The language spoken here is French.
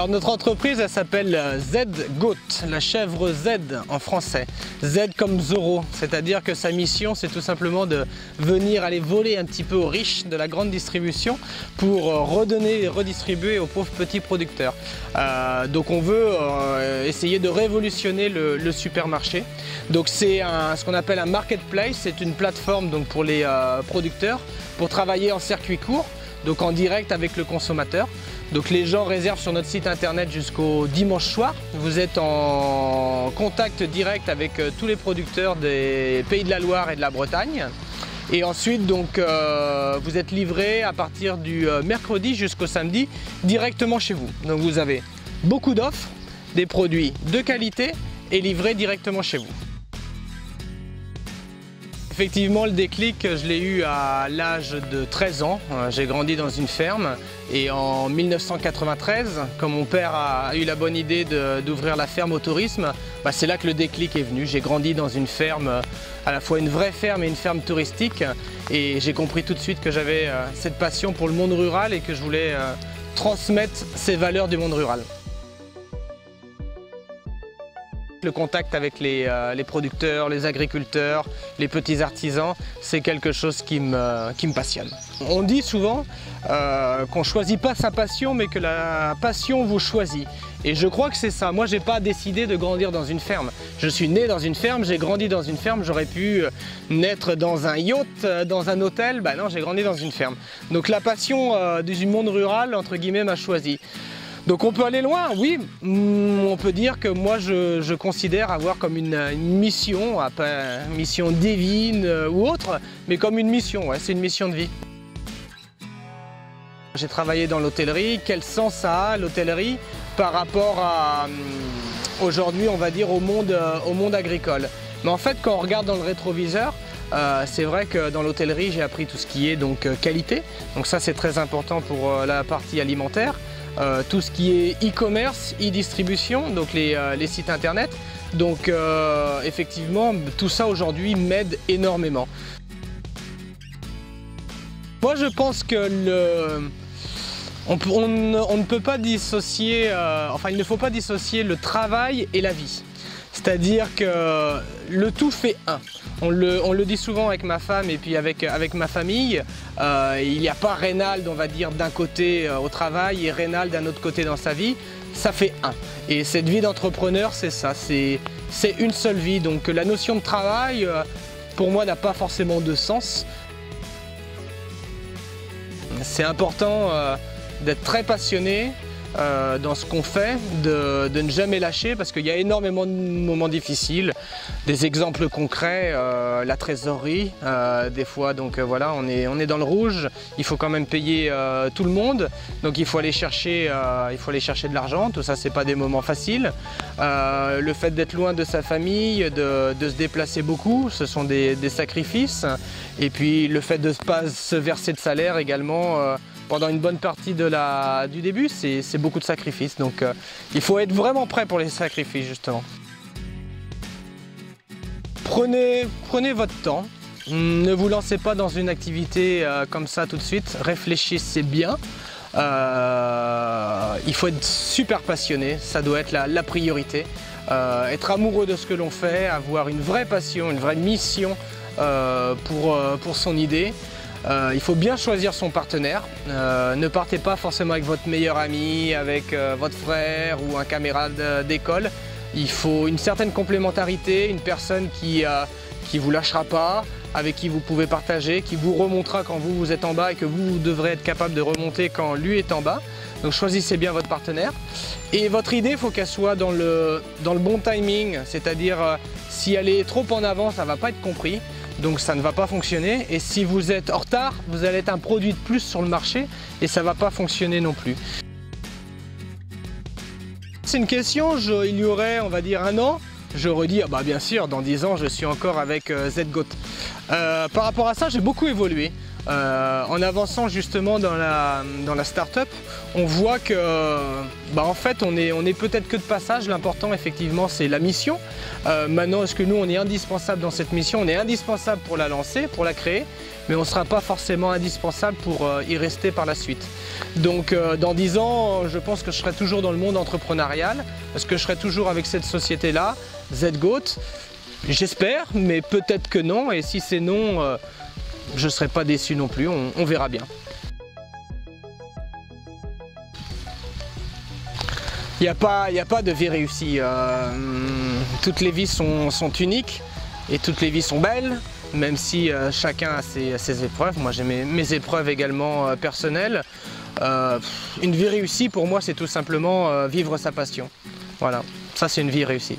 Alors notre entreprise, elle s'appelle Z-Goat, la chèvre Z en français. Z comme Zorro, c'est-à-dire que sa mission, c'est tout simplement de venir aller voler un petit peu aux riches de la grande distribution pour redonner et redistribuer aux pauvres petits producteurs. Donc on veut essayer de révolutionner le supermarché. Donc c'est ce qu'on appelle un marketplace, c'est une plateforme donc, pour les producteurs pour travailler en circuit court, donc en direct avec le consommateur. Donc les gens réservent sur notre site internet jusqu'au dimanche soir. Vous êtes en contact direct avec tous les producteurs des Pays de la Loire et de la Bretagne. Et ensuite donc vous êtes livré à partir du mercredi jusqu'au samedi directement chez vous. Donc vous avez beaucoup d'offres, des produits de qualité et livrés directement chez vous. Effectivement, le déclic, je l'ai eu à l'âge de 13 ans. J'ai grandi dans une ferme et en 1993, quand mon père a eu la bonne idée d'ouvrir la ferme au tourisme, c'est là que le déclic est venu. J'ai grandi dans une ferme, à la fois une vraie ferme et une ferme touristique, et j'ai compris tout de suite que j'avais cette passion pour le monde rural et que je voulais transmettre ces valeurs du monde rural. Le contact avec les producteurs, les agriculteurs, les petits artisans, c'est quelque chose qui me passionne. On dit souvent qu'on ne choisit pas sa passion, mais que la passion vous choisit. Et je crois que c'est ça. Moi, je n'ai pas décidé de grandir dans une ferme. Je suis né dans une ferme, j'ai grandi dans une ferme. J'aurais pu naître dans un yacht, dans un hôtel. Ben non, j'ai grandi dans une ferme. Donc la passion du monde rural, entre guillemets, m'a choisi. Donc on peut aller loin, oui, on peut dire que moi je considère avoir comme une mission, pas une mission divine ou autre, mais comme une mission, ouais, c'est une mission de vie. J'ai travaillé dans l'hôtellerie, quel sens ça a l'hôtellerie par rapport à aujourd'hui on va dire au monde agricole. Mais en fait quand on regarde dans le rétroviseur, c'est vrai que dans l'hôtellerie j'ai appris tout ce qui est donc qualité, donc ça c'est très important pour la partie alimentaire. Tout ce qui est e-commerce, e-distribution, donc les sites internet. Donc effectivement, tout ça aujourd'hui m'aide énormément. Moi je pense que on ne peut pas dissocier, enfin il ne faut pas dissocier le travail et la vie. C'est-à-dire que le tout fait un. On le dit souvent avec ma femme et puis avec ma famille. Il n'y a pas Reynald, on va dire, d'un côté au travail et Reynald d'un autre côté dans sa vie. Ça fait un. Et cette vie d'entrepreneur, c'est ça. C'est une seule vie. Donc la notion de travail, pour moi, n'a pas forcément de sens. C'est important d'être très passionné dans ce qu'on fait, de ne jamais lâcher parce qu'il y a énormément de moments difficiles, des exemples concrets, la trésorerie, des fois donc voilà on est dans le rouge, il faut quand même payer tout le monde, donc il faut aller chercher de l'argent, tout ça c'est pas des moments faciles, le fait d'être loin de sa famille, de se déplacer beaucoup, ce sont des sacrifices, et puis le fait de ne pas se verser de salaire également pendant une bonne partie du début, c'est beaucoup de sacrifices. Donc il faut être vraiment prêt pour les sacrifices justement. Prenez votre temps, ne vous lancez pas dans une activité comme ça tout de suite, réfléchissez bien. Il faut être super passionné, ça doit être la priorité. Être amoureux de ce que l'on fait, avoir une vraie passion, une vraie mission pour son idée. Il faut bien choisir son partenaire, ne partez pas forcément avec votre meilleur ami, avec votre frère ou un camarade d'école. Il faut une certaine complémentarité, une personne qui vous lâchera pas, avec qui vous pouvez partager, qui vous remontera quand vous êtes en bas et que vous devrez être capable de remonter quand lui est en bas. Donc choisissez bien votre partenaire. Et votre idée, il faut qu'elle soit dans le bon timing, c'est-à-dire si elle est trop en avant, ça ne va pas être compris. Donc ça ne va pas fonctionner, et si vous êtes en retard, vous allez être un produit de plus sur le marché et ça ne va pas fonctionner non plus. C'est une question, il y aurait on va dire un an, j'aurais dit bien sûr dans 10 ans je suis encore avec Z-Goat. Par rapport à ça j'ai beaucoup évolué. en avançant justement dans la start-up, on voit que en fait on est peut-être que de passage. L'important effectivement c'est la mission. Maintenant, est-ce que nous on est indispensable dans cette mission? On est indispensable pour la lancer, pour la créer, mais on ne sera pas forcément indispensable pour y rester par la suite. Donc dans 10 ans, je pense que je serai toujours dans le monde entrepreneurial, parce que je serai toujours avec cette société-là, ZGoat. J'espère, mais peut-être que non, et si c'est non, je ne serai pas déçu non plus, on verra bien. Il n'y a pas de vie réussie. Toutes les vies sont uniques et toutes les vies sont belles, même si chacun a ses épreuves. Moi j'ai mes épreuves également personnelles. Une vie réussie pour moi c'est tout simplement vivre sa passion. Voilà, ça c'est une vie réussie.